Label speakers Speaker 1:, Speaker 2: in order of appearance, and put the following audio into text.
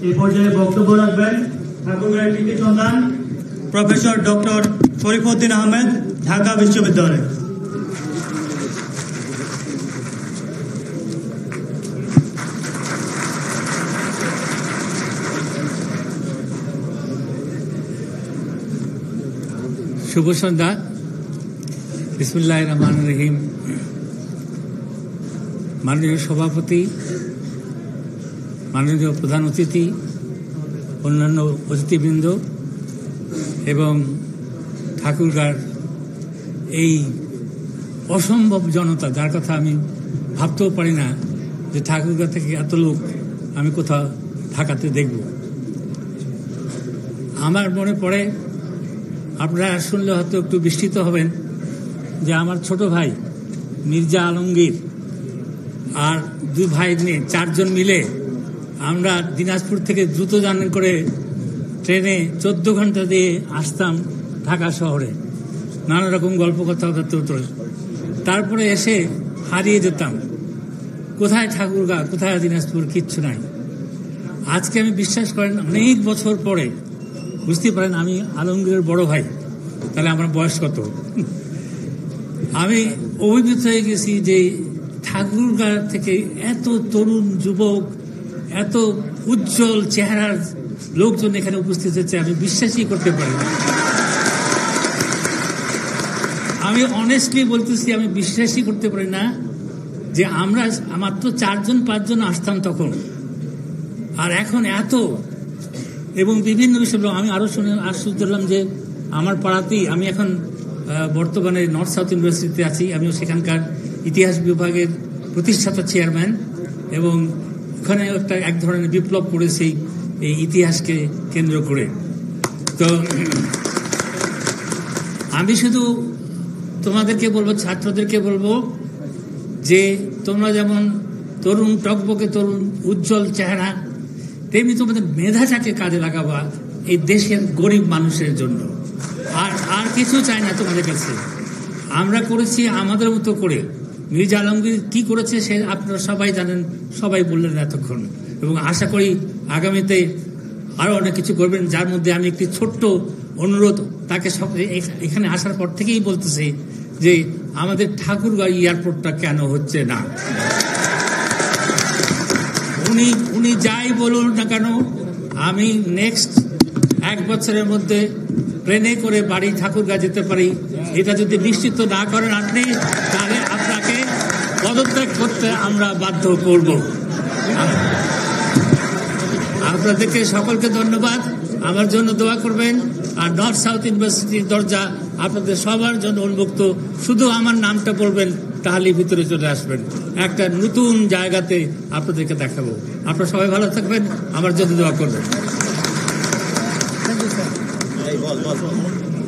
Speaker 1: এই পর্যায়ে বক্তব্য রাখবেন ঠাকুরগাঁয়ের কৃতি সন্তান প্রফেসর ডক্টর শরীফউদ্দিন আহমেদ, ঢাকা বিশ্ববিদ্যালয়।
Speaker 2: শুভ সন্ধ্যা। বিসমিল্লাহির রহমানির রহিম। মাননীয় সভাপতি, মাননীয় প্রধান অতিথি, অন্যান্য অতিথিবৃন্দ এবং ঠাকুরগাঁর এই অসম্ভব জনতা, যার কথা আমি ভাবতেও পারি না যে ঠাকুরগাঁ থেকে এত লোক আমি কোথাও ঢাকাতে দেখব। আমার মনে পড়ে, আপনারা শুনলে হয়তো একটু বিস্মিত হবেন, যে আমার ছোট ভাই মির্জা আলমগীর আর দুই ভাই নিয়ে 4 জন মিলে আমরা দিনাজপুর থেকে দ্রুত জার্নি করে ট্রেনে 14 ঘন্টা দিয়ে আসতাম ঢাকা শহরে, নানা রকম গল্প কথাবার্তা হতো। তারপরে এসে হারিয়ে যেতাম, কোথায় ঠাকুরগাঁ, কোথায় দিনাজপুর, কিচ্ছু নাই। আজকে আমি বিশ্বাস করেন অনেক বছর পরে বুঝতে পারেন আমি আলমগীরের বড় ভাই, তাহলে আমার বয়স কত। আমি অভিভূত হয়ে গেছি যে ঠাকুরগাঁ থেকে এত তরুণ যুবক, এত উজ্জ্বল চেহারার লোকজন এখানে উপস্থিত হচ্ছে, আমি বিশ্বাসই করতে পারি না। আমি অনেস্টলি বলতেছি, আমি বিশ্বাসই করতে পারি না যে আমরা মাত্র 4 জন 5 জন আসতাম তখন, আর এখন এত। এবং বিভিন্ন বিষয় আমি আরো শুনে আশ্চর্য হলাম যে আমার পাড়াতেই, আমি এখন বর্তমানে নর্থ সাউথ ইউনিভার্সিটিতে আছি, আমিও সেখানকার ইতিহাস বিভাগের প্রতিষ্ঠাতা চেয়ারম্যান, এবং ওখানে এক ধরনের বিপ্লব করেছি এই ইতিহাসকে কেন্দ্র করে। তো আমি শুধু তোমাদেরকে বলবো, ছাত্রদেরকে বলবো যে তোমরা যেমন তরুণ, টকবকে তরুণ, উজ্জ্বল চেহারা, তেমনি তোমাদের মেধাটাকে কাজে লাগাবা এই দেশের গরিব মানুষের জন্য। আর কিছু চাই না তোমাদের কাছে। আমরা করেছি আমাদের মতো করে। মির্জা আলমগীর কি করেছে সে আপনারা সবাই জানেন, সবাই বললেন এতক্ষণ, এবং আশা করি আগামীতে আরো অনেক কিছু করবেন। যার মধ্যে আমি একটি ছোট্ট অনুরোধ তাকে এখানে আসার পর থেকেই বলতেছি যে আমাদের ঠাকুরগাঁ এয়ারপোর্টটা কেন হচ্ছে না। উনি যাই বলুন না কেন, আমি নেক্সট 1 বছরের মধ্যে ট্রেনে করে বাড়ি ঠাকুরগাঁ যেতে পারি। এটা যদি নিশ্চিত না করেন আপনি, তাহলে আপনাকে পদত্যাগ করতে আমরা বাধ্য করব। আপনাদেরকে সকলকে ধন্যবাদ। আমার জন্য দোয়া করবেন। আর নর্থ সাউথ ইউনিভার্সিটির দরজা আপনাদের সবার জন্য উন্মুক্ত। শুধু আমার নামটা বলবেন, তাহলে ভিতরে চলে আসবেন। একটা নতুন জায়গাতে আপনাদেরকে দেখাবো। আপনারা সবাই ভালো থাকবেন, আমার জন্য দোয়া করবেন।